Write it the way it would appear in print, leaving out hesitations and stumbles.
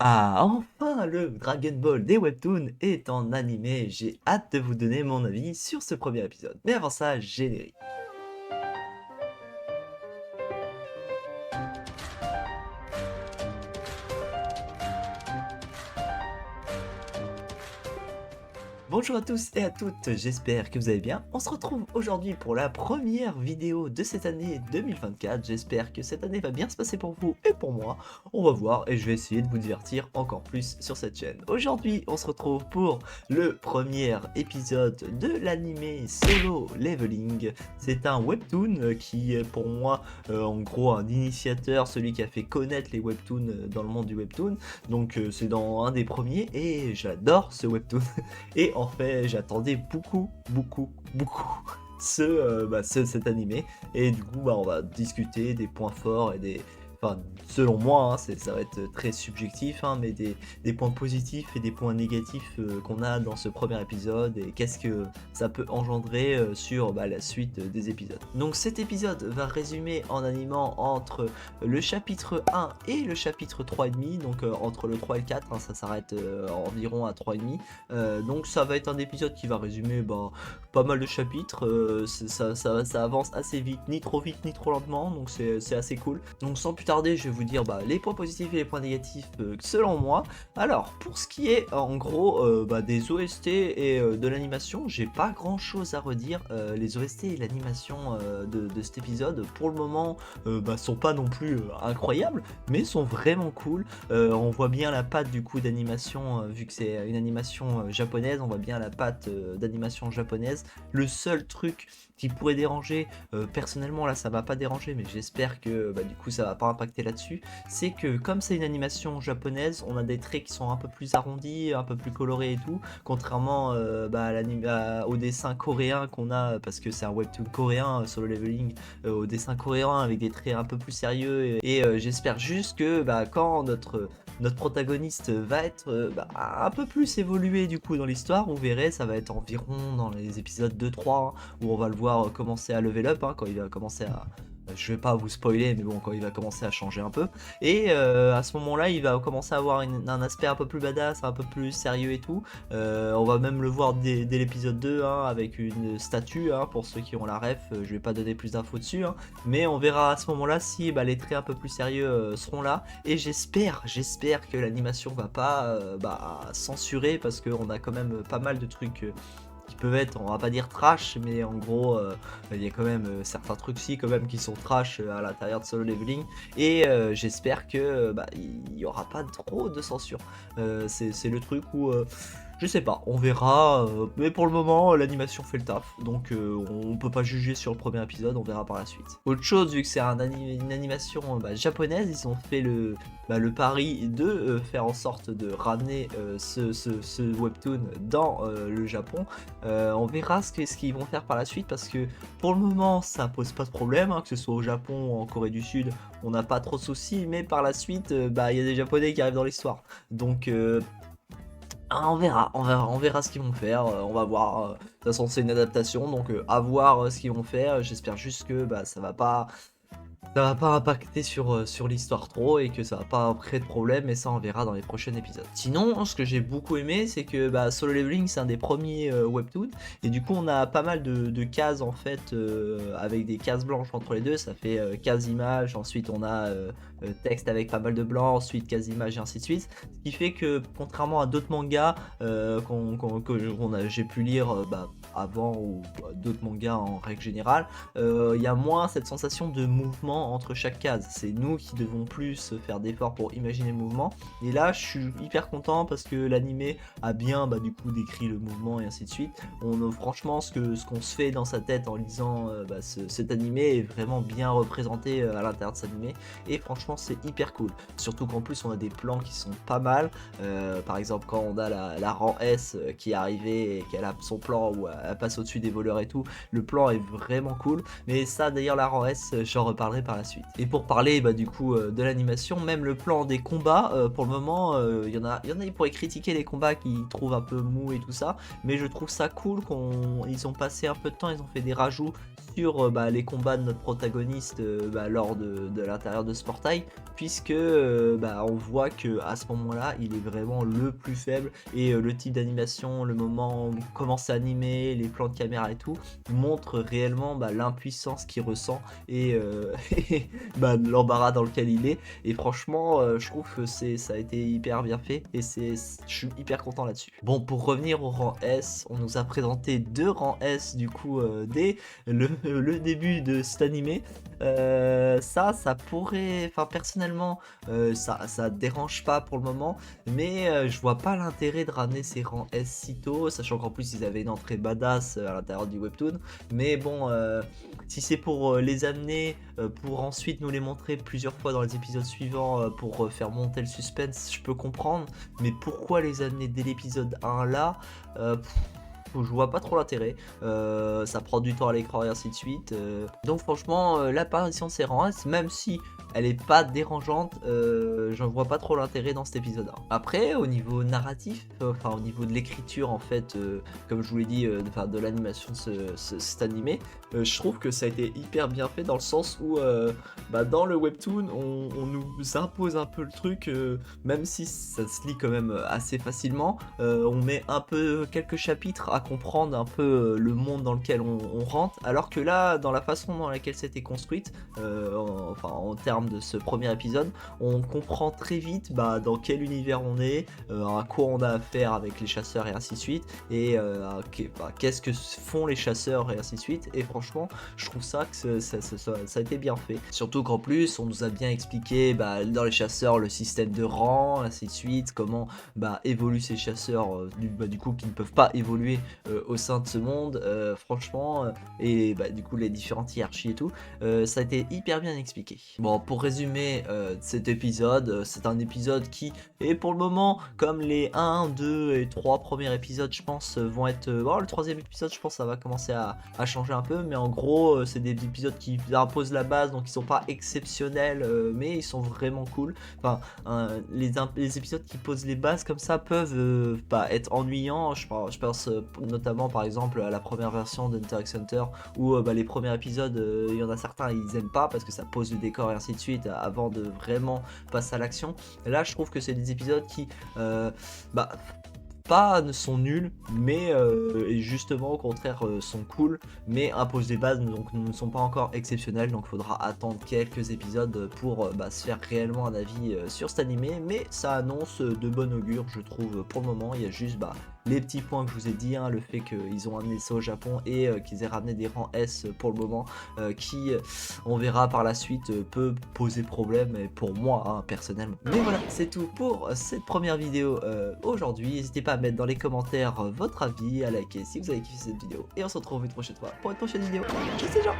Ah, enfin, le Dragon Ball des webtoons est en animé. J'ai hâte de vous donner mon avis sur ce premier épisode. Mais avant ça, générique. Bonjour à tous et à toutes, j'espère que vous allez bien. On se retrouve aujourd'hui pour la première vidéo de cette année 2024. J'espère que cette année va bien se passer pour vous et pour moi. On va voir et je vais essayer de vous divertir encore plus sur cette chaîne. Aujourd'hui, on se retrouve pour le premier épisode de l'animé Solo Leveling. C'est un webtoon qui est pour moi en gros un initiateur, celui qui a fait connaître les webtoons dans le monde du webtoon. Donc c'est dans un des premiers et j'adore ce webtoon. Et en fait, j'attendais beaucoup cet animé. Et du coup, on va discuter des points forts et des. Enfin, selon moi, hein, ça va être très subjectif, hein, mais des points positifs et des points négatifs qu'on a dans ce premier épisode et qu'est-ce que ça peut engendrer sur la suite des épisodes. Donc cet épisode va résumer en animant entre le chapitre 1 et le chapitre 3,5, donc entre le 3 et le 4, hein, ça s'arrête environ à 3,5. Donc ça va être un épisode qui va résumer pas mal de chapitres, ça avance assez vite, ni trop vite ni trop lentement, donc c'est assez cool. Donc sans plus tarder, je vais vous dire les points positifs et les points négatifs selon moi. Alors pour ce qui est en gros des OST et de l'animation, j'ai pas grand chose à redire. Les OST et l'animation de cet épisode pour le moment sont pas non plus incroyables, mais sont vraiment cool. On voit bien la patte du coup d'animation, vu que c'est une animation japonaise, on voit bien la patte d'animation japonaise. Le seul truc qui pourrait déranger, personnellement là ça va pas déranger, mais j'espère que du coup ça va pas impacter là-dessus, c'est que comme c'est une animation japonaise, on a des traits qui sont un peu plus arrondis, un peu plus colorés et tout, contrairement au dessin coréen qu'on a, parce que c'est un webtoon coréen, Solo Leveling, au dessin coréen avec des traits un peu plus sérieux, et j'espère juste que quand notre protagoniste va être un peu plus évolué du coup dans l'histoire, vous verrez, ça va être environ dans les épisodes 2-3 où on va le voir commencer à level up, hein, quand il va commencer à... Je vais pas vous spoiler, mais bon, quand il va commencer à changer un peu. Et à ce moment-là, il va commencer à avoir un aspect un peu plus badass, un peu plus sérieux et tout. On va même le voir dès l'épisode 2, hein, avec une statue, hein, pour ceux qui ont la ref. Je vais pas donner plus d'infos dessus, hein, mais on verra à ce moment-là si les traits un peu plus sérieux seront là. Et j'espère que l'animation va pas censurer, parce qu'on a quand même pas mal de trucs qui peuvent être, on va pas dire trash, mais en gros il y a quand même certains trucs si quand même qui sont trash à l'intérieur de Solo Leveling, et j'espère que il y aura pas trop de censure. C'est le truc où je sais pas, on verra, mais pour le moment l'animation fait le taf, donc on peut pas juger sur le premier épisode, on verra par la suite. Autre chose, vu que c'est une animation japonaise, ils ont fait le pari de faire en sorte de ramener ce webtoon dans le Japon. On verra ce qu'ils vont faire par la suite, parce que pour le moment ça pose pas de problème, hein, que ce soit au Japon ou en Corée du Sud, on n'a pas trop de soucis, mais par la suite il y a des Japonais qui arrivent dans l'histoire, donc on verra ce qu'ils vont faire, on va voir. De toute façon, c'est une adaptation, donc à voir ce qu'ils vont faire. J'espère juste que ça va pas impacter sur l'histoire trop, et que ça va pas créer de problème, mais ça on verra dans les prochains épisodes. Sinon, ce que j'ai beaucoup aimé, c'est que Solo Leveling c'est un des premiers webtoons, et du coup on a pas mal de cases en fait, avec des cases blanches entre les deux, ça fait cases images, ensuite on a texte avec pas mal de blanc, ensuite cases images et ainsi de suite, ce qui fait que contrairement à d'autres mangas que j'ai pu lire avant, ou d'autres mangas en règle générale, il y a moins cette sensation de mouvement entre chaque case. C'est nous qui devons plus faire d'efforts pour imaginer le mouvement. Et là, je suis hyper content parce que l'animé a bien du coup décrit le mouvement et ainsi de suite. Franchement, ce qu'on se fait dans sa tête en lisant cet animé est vraiment bien représenté à l'intérieur de cet animé. Et franchement, c'est hyper cool. Surtout qu'en plus, on a des plans qui sont pas mal. Par exemple, quand on a la rang S qui est arrivée et qu'elle a son plan où elle passe au-dessus des voleurs et tout, le plan est vraiment cool. Mais ça, d'ailleurs, la rang S, j'en reparlerai par la suite. Et pour parler du coup de l'animation, même le plan des combats, pour le moment, il y en a qui pourraient critiquer les combats, qui trouvent un peu mou et tout ça, mais je trouve ça cool ils ont passé un peu de temps, ils ont fait des rajouts sur les combats de notre protagoniste lors de l'intérieur de ce portail, puisque on voit que à ce moment-là, il est vraiment le plus faible et le type d'animation, le moment où il commence à animer, les plans de caméra et tout, montre réellement l'impuissance qu'il ressent et, et l'embarras dans lequel il est. Et franchement, je trouve que ça a été hyper bien fait et je suis hyper content là-dessus. Bon, pour revenir au rang S, on nous a présenté 2 rangs S du coup dès le début de cet animé. Ça pourrait, enfin personnellement, ça dérange pas pour le moment, mais je vois pas l'intérêt de ramener ces rangs S si tôt, sachant qu'en plus ils avaient une entrée badass à l'intérieur du webtoon. Mais bon, si c'est pour les amener, pour ensuite nous les montrer plusieurs fois dans les épisodes suivants, pour faire monter le suspense, je peux comprendre. Mais pourquoi les amener dès l'épisode 1 là, je vois pas trop l'intérêt, ça prend du temps à l'écran et ainsi de suite, donc franchement l'apparition de ces rangs S, même si elle est pas dérangeante, j'en vois pas trop l'intérêt dans cet épisode 1. Après au niveau narratif, enfin au niveau de l'écriture en fait, comme je vous l'ai dit, de l'animation de cet animé, je trouve que ça a été hyper bien fait dans le sens où dans le webtoon on nous impose un peu le truc, même si ça se lit quand même assez facilement, on met un peu quelques chapitres à comprendre un peu le monde dans lequel on rentre, alors que là dans la façon dans laquelle c'était construite, en termes de ce premier épisode, on comprend très vite dans quel univers on est, à quoi on a affaire avec les chasseurs et ainsi de suite, et qu'est-ce que font les chasseurs et ainsi de suite. Et franchement je trouve ça que ça a été bien fait, surtout qu'en plus on nous a bien expliqué dans les chasseurs le système de rang ainsi de suite, comment évoluent ces chasseurs du coup qui ne peuvent pas évoluer au sein de ce monde, franchement, et du coup les différentes hiérarchies et tout, ça a été hyper bien expliqué. Bon, pour résumer cet épisode, c'est un épisode qui est pour le moment comme les 1, 2 et 3 premiers épisodes, je pense, vont être... le troisième épisode, je pense ça va commencer à changer un peu, mais en gros c'est des épisodes qui imposent la base, donc ils sont pas exceptionnels, mais ils sont vraiment cool. Enfin, les épisodes qui posent les bases comme ça peuvent être ennuyants. Je pense notamment par exemple à la première version d'Hunter x Hunter, où les premiers épisodes, il y en a certains ils aiment pas parce que ça pose le décor et ainsi de suite avant de vraiment passer à l'action. Là je trouve que c'est des épisodes qui pas ne sont nuls, mais et justement au contraire sont cool, mais imposent des bases, donc ne sont pas encore exceptionnels, donc il faudra attendre quelques épisodes pour se faire réellement un avis sur cet animé. Mais ça annonce de bon augure, je trouve, pour le moment. Il y a juste les petits points que je vous ai dit, le fait qu'ils ont amené ça au Japon et qu'ils aient ramené des rangs S pour le moment, qui on verra par la suite peut poser problème, et pour moi personnellement. Mais voilà, c'est tout pour cette première vidéo aujourd'hui. N'hésitez pas à mettre dans les commentaires votre avis, à liker si vous avez kiffé cette vidéo, et on se retrouve une prochaine fois pour une prochaine vidéo. Ciao, c'est Jean.